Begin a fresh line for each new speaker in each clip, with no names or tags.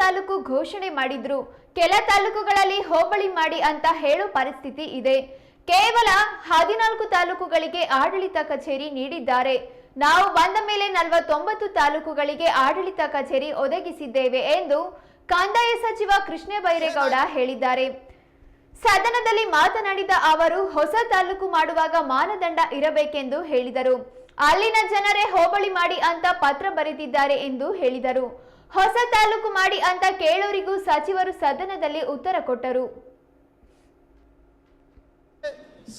ತಾಲೂಕು ಘೋಷಣೆ ಮಾಡಿದ್ರು. ಕೆಲ ತಾಲೂಕುಗಳಲ್ಲಿ ಹೋಬಳಿ ಮಾಡಿ ಅಂತ ಹೇಳೋ ಪರಿಸ್ಥಿತಿ ಇದೆ. ಕೇವಲ 14 ತಾಲೂಕುಗಳಿಗೆ ಆಡಳಿತ ಕಚೇರಿ ನೀಡಿದ್ದಾರೆ. ನಾವು ಬಂದ ಮೇಲೆ 49 ತಾಲೂಕುಗಳಿಗೆ ಆಡಳಿತ ಕಚೇರಿ ಒದಗಿಸಿದ್ದೇವೆ ಎಂದು ಕಂದಾಯ ಸಚಿವ ಕೃಷ್ಣ ಬೈರೇಗೌಡ ಹೇಳಿದ್ದಾರೆ. ಸದನದಲ್ಲಿ ಮಾತನಾಡಿದ ಅವರು, ಹೊಸ ತಾಲೂಕು ಮಾಡುವಾಗ ಮಾನದಂಡ ಇರಬೇಕೆಂದು ಹೇಳಿದರು. ಅಲ್ಲಿನ ಜನರೇ ಹೋಬಳಿ ಮಾಡಿ ಅಂತ ಪತ್ರ ಬರೆದಿದ್ದಾರೆ ಎಂದು ಹೇಳಿದರು. ಹೊಸ ತಾಲೂಕು ಮಾಡಿ ಅಂತ ಕೇಳೋರಿಗೂ ಸಚಿವರು ಸದನದಲ್ಲಿ ಉತ್ತರ ಕೊಟ್ಟರು.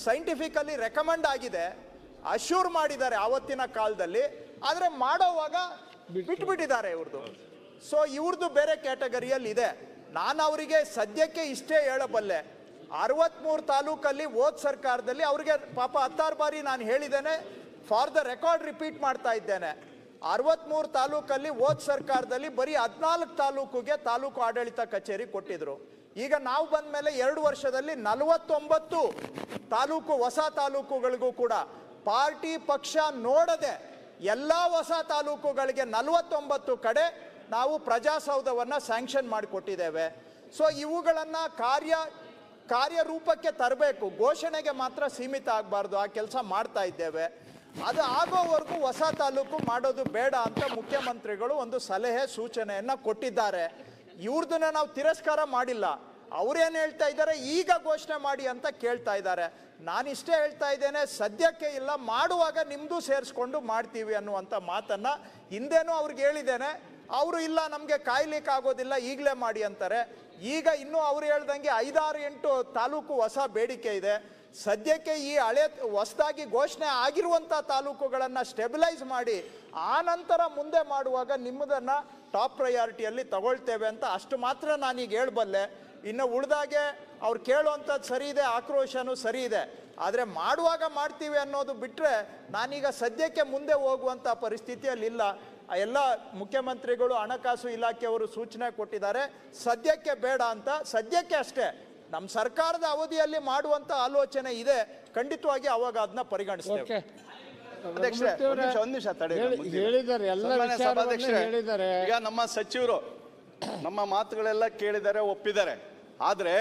ಸೈಂಟಿಫಿಕಲಿ ರೆಕಮೆಂಡ್ ಆಗಿದೆ, ಅಶ್ಯೂರ್ ಮಾಡಿದ್ದಾರೆ ಆವತ್ತಿನ ಕಾಲದಲ್ಲಿ, ಆದರೆ ಮಾಡೋವಾಗ ಬಿಟ್ಬಿಟ್ಟಿದ್ದಾರೆ ಇವ್ರದ್ದು. ಸೊ ಇವ್ರದ್ದು ಬೇರೆ ಕ್ಯಾಟಗರಿಯಲ್ಲಿ ಇದೆ. ನಾನು ಅವರಿಗೆ ಸದ್ಯಕ್ಕೆ ಇಷ್ಟೇ ಹೇಳಬಲ್ಲೆ, 63 ತಾಲೂಕಲ್ಲಿ ಹೋದ ಸರ್ಕಾರದಲ್ಲಿ ಅವ್ರಿಗೆ ಪಾಪ 16 ಬಾರಿ ನಾನು ಹೇಳಿದ್ದೇನೆ, ಫಾರ್ ದ ರೆಕಾರ್ಡ್ ರಿಪೀಟ್ ಮಾಡ್ತಾ ಇದ್ದೇನೆ. 63 ತಾಲೂಕಲ್ಲಿ ಹೋದ ಸರ್ಕಾರದಲ್ಲಿ ಬರೀ 14 ತಾಲೂಕಿಗೆ ತಾಲೂಕು ಆಡಳಿತ ಕಚೇರಿ ಕೊಟ್ಟಿದ್ರು. ಈಗ ನಾವು ಬಂದ ಮೇಲೆ 2 ವರ್ಷದಲ್ಲಿ 49 ತಾಲೂಕು ಹೊಸ ತಾಲೂಕುಗಳಿಗೂ ಕೂಡ ಪಾರ್ಟಿ ಪಕ್ಷ ನೋಡದೆ ಎಲ್ಲ ಹೊಸ ತಾಲೂಕುಗಳಿಗೆ 49 ಕಡೆ ನಾವು ಪ್ರಜಾಸೌಧವನ್ನು ಸ್ಯಾಂಕ್ಷನ್ ಮಾಡಿಕೊಟ್ಟಿದ್ದೇವೆ. ಸೊ ಇವುಗಳನ್ನು ಕಾರ್ಯರೂಪಕ್ಕೆ ತರಬೇಕು, ಘೋಷಣೆಗೆ ಮಾತ್ರ ಸೀಮಿತ ಆಗಬಾರ್ದು. ಆ ಕೆಲಸ ಮಾಡ್ತಾ ಇದ್ದೇವೆ. ಅದು ಆಗೋವರೆಗೂ ಹೊಸ ತಾಲೂಕು ಮಾಡೋದು ಬೇಡ ಅಂತ ಮುಖ್ಯಮಂತ್ರಿಗಳು ಒಂದು ಸಲಹೆ ಸೂಚನೆಯನ್ನು ಕೊಟ್ಟಿದ್ದಾರೆ. ಇವ್ರದನ್ನ ನಾವು ತಿರಸ್ಕಾರ ಮಾಡಿಲ್ಲ. ಅವ್ರೇನು ಹೇಳ್ತಾ ಇದ್ದಾರೆ, ಈಗ ಘೋಷಣೆ ಮಾಡಿ ಅಂತ ಕೇಳ್ತಾ ಇದ್ದಾರೆ. ನಾನಿಷ್ಟೇ ಹೇಳ್ತಾ ಇದ್ದೇನೆ, ಸದ್ಯಕ್ಕೆ ಇಲ್ಲ, ಮಾಡುವಾಗ ನಿಮ್ಮದು ಸೇರಿಸ್ಕೊಂಡು ಮಾಡ್ತೀವಿ ಅನ್ನುವಂಥ ಮಾತನ್ನು ಹಿಂದೇನೂ ಅವ್ರಿಗೆ ಹೇಳಿದ್ದೇನೆ. ಅವರು ಇಲ್ಲ, ನಮಗೆ ಕಾಯ್ಲಿಕ್ಕೆ ಆಗೋದಿಲ್ಲ, ಈಗಲೇ ಮಾಡಿ ಅಂತಾರೆ. ಈಗ ಇನ್ನೂ ಅವ್ರು ಹೇಳ್ದಂಗೆ 5, 6, 8 ತಾಲೂಕು ಹೊಸ ಬೇಡಿಕೆ ಇದೆ. ಸದ್ಯಕ್ಕೆ ಈ ಹೊಸದಾಗಿ ಘೋಷಣೆ ಆಗಿರುವಂಥ ತಾಲೂಕುಗಳನ್ನು ಸ್ಟೆಬಿಲೈಸ್ ಮಾಡಿ ಆ ನಂತರ ಮುಂದೆ ಮಾಡುವಾಗ ನಿಮ್ಮದನ್ನು ಟಾಪ್ ಪ್ರಯಾರಿಟಿಯಲ್ಲಿ ತಗೊಳ್ತೇವೆ ಅಂತ ಅಷ್ಟು ಮಾತ್ರ ನಾನೀಗ ಹೇಳಬಲ್ಲೆ. ಇನ್ನು ಉಳಿದಾಗೆ ಅವ್ರು ಕೇಳುವಂಥದ್ದು ಸರಿ ಇದೆ, ಆಕ್ರೋಶನೂ ಸರಿ ಇದೆ, ಆದರೆ ಮಾಡುವಾಗ ಮಾಡ್ತೀವಿ ಅನ್ನೋದು ಬಿಟ್ಟರೆ ನಾನೀಗ ಸದ್ಯಕ್ಕೆ ಮುಂದೆ ಹೋಗುವಂಥ ಪರಿಸ್ಥಿತಿಯಲ್ಲಿ ಇಲ್ಲ. ಎಲ್ಲ ಮುಖ್ಯಮಂತ್ರಿಗಳು, ಹಣಕಾಸು ಇಲಾಖೆಯವರು ಸೂಚನೆ ಕೊಟ್ಟಿದ್ದಾರೆ, ಸದ್ಯಕ್ಕೆ ಬೇಡ ಅಂತ. ಸದ್ಯಕ್ಕೆ ಅಷ್ಟೇ, ನಮ್ಮ ಸರ್ಕಾರದ ಅವಧಿಯಲ್ಲಿ ಮಾಡುವಂತ ಆಲೋಚನೆ ಇದೆ, ಖಂಡಿತವಾಗಿ ಅವಾಗ ಅದನ್ನ ಪರಿಗಣಿಸ್ತೇವೆ.
ಈಗ ನಮ್ಮ ಸಚಿವರು ನಮ್ಮ ಮಾತುಗಳೆಲ್ಲ ಕೇಳಿದ್ದಾರೆ, ಒಪ್ಪಿದ್ದಾರೆ. ಆದರೆ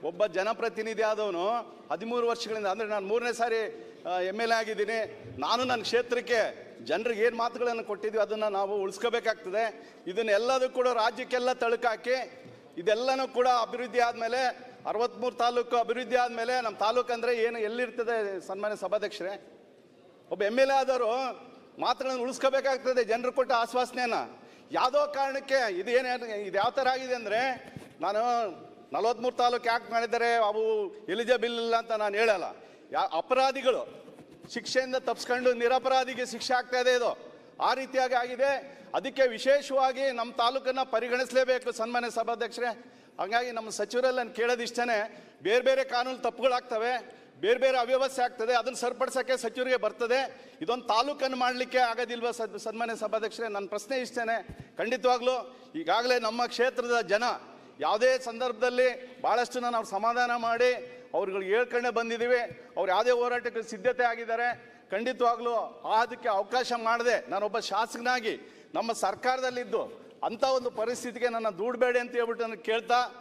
ಒಬ್ಬ ಜನಪ್ರತಿನಿಧಿ ಆದವನು 13 ವರ್ಷಗಳಿಂದ, ಅಂದರೆ ನಾನು 3ನೇ ಸಾರಿ MLA ಆಗಿದ್ದೀನಿ. ನಾನು ನನ್ನ ಕ್ಷೇತ್ರಕ್ಕೆ ಜನರಿಗೆ ಏನು ಮಾತುಗಳನ್ನು ಕೊಟ್ಟಿದ್ವಿ ಅದನ್ನು ನಾವು ಉಳಿಸ್ಕೋಬೇಕಾಗ್ತದೆ. ಇದನ್ನೆಲ್ಲದೂ ಕೂಡ ರಾಜ್ಯಕ್ಕೆಲ್ಲ ತಳುಕಾಕಿ ಇದೆಲ್ಲನೂ ಕೂಡ ಅಭಿವೃದ್ಧಿ ಆದಮೇಲೆ 63 ತಾಲೂಕು ಅಭಿವೃದ್ಧಿ ಆದಮೇಲೆ ನಮ್ಮ ತಾಲೂಕು ಅಂದರೆ ಏನು ಎಲ್ಲಿರ್ತದೆ ಸನ್ಮಾನ್ಯ ಸಭಾಧ್ಯಕ್ಷರೇ? ಒಬ್ಬ MLA ಆದವರು ಮಾತುಗಳನ್ನು ಉಳಿಸ್ಕೋಬೇಕಾಗ್ತದೆ, ಜನರು ಕೊಟ್ಟ ಆಶ್ವಾಸನೆಯನ್ನು. ಯಾವುದೋ ಕಾರಣಕ್ಕೆ ಇದು ಯಾವ ಥರ ಆಗಿದೆ ಅಂದರೆ, ನಾನು 43 ತಾಲೂಕು ಯಾಕೆ ಮಾಡಿದ್ದಾರೆ, ಅವು ಎಲಿಜಿಬಲ್ ಇಲ್ಲ ಅಂತ ನಾನು ಹೇಳಲ್ಲ. ಅಪರಾಧಿಗಳು ಶಿಕ್ಷೆಯಿಂದ ತಪ್ಪಿಸ್ಕೊಂಡು ನಿರಪರಾಧಿಗೆ ಶಿಕ್ಷೆ ಆಗ್ತಾ ಇದೆ, ಇದು ಆ ರೀತಿಯಾಗಿ ಆಗಿದೆ. ಅದಕ್ಕೆ ವಿಶೇಷವಾಗಿ ನಮ್ಮ ತಾಲೂಕನ್ನು ಪರಿಗಣಿಸಲೇಬೇಕು ಸನ್ಮಾನ್ಯ ಸಭಾಧ್ಯಕ್ಷರೇ. ಹಾಗಾಗಿ ನಮ್ಮ ಸಚಿವರೆಲ್ಲ ಕೇಳೋದಿಷ್ಟೇ, ಬೇರೆ ಬೇರೆ ಕಾನೂನು ತಪ್ಪುಗಳಾಗ್ತವೆ, ಬೇರೆ ಬೇರೆ ಅವ್ಯವಸ್ಥೆ ಆಗ್ತದೆ, ಅದನ್ನು ಸರಿಪಡಿಸೋಕ್ಕೆ ಸಚಿವರಿಗೆ ಬರ್ತದೆ. ಇದೊಂದು ತಾಲೂಕನ್ನು ಮಾಡಲಿಕ್ಕೆ ಆಗೋದಿಲ್ವ ಸನ್ಮಾನ್ಯ ಸಭಾಧ್ಯಕ್ಷರೇ? ನನ್ನ ಪ್ರಶ್ನೆ ಇಷ್ಟೇ. ಖಂಡಿತವಾಗ್ಲೂ ಈಗಾಗಲೇ ನಮ್ಮ ಕ್ಷೇತ್ರದ ಜನ ಯಾವುದೇ ಸಂದರ್ಭದಲ್ಲಿ ಭಾಳಷ್ಟು ನಾವು ಸಮಾಧಾನ ಮಾಡಿ ಅವ್ರುಗಳಿಗೆ ಹೇಳ್ಕೊಂಡೇ ಬಂದಿದ್ದೀವಿ. ಅವ್ರು ಯಾವುದೇ ಹೋರಾಟಕ್ಕೆ ಸಿದ್ಧತೆ ಆಗಿದ್ದಾರೆ. ಖಂಡಿತವಾಗ್ಲೂ ಅದಕ್ಕೆ ಅವಕಾಶ ಮಾಡದೆ ನಾನೊಬ್ಬ ಶಾಸಕನಾಗಿ ನಮ್ಮ ಸರ್ಕಾರದಲ್ಲಿದ್ದು ಅಂಥ ಒಂದು ಪರಿಸ್ಥಿತಿಗೆ ನನ್ನ ದೂಡಬೇಡಿ ಅಂತ ಹೇಳ್ಬಿಟ್ಟು ನನಗೆ ಕೇಳ್ತಾ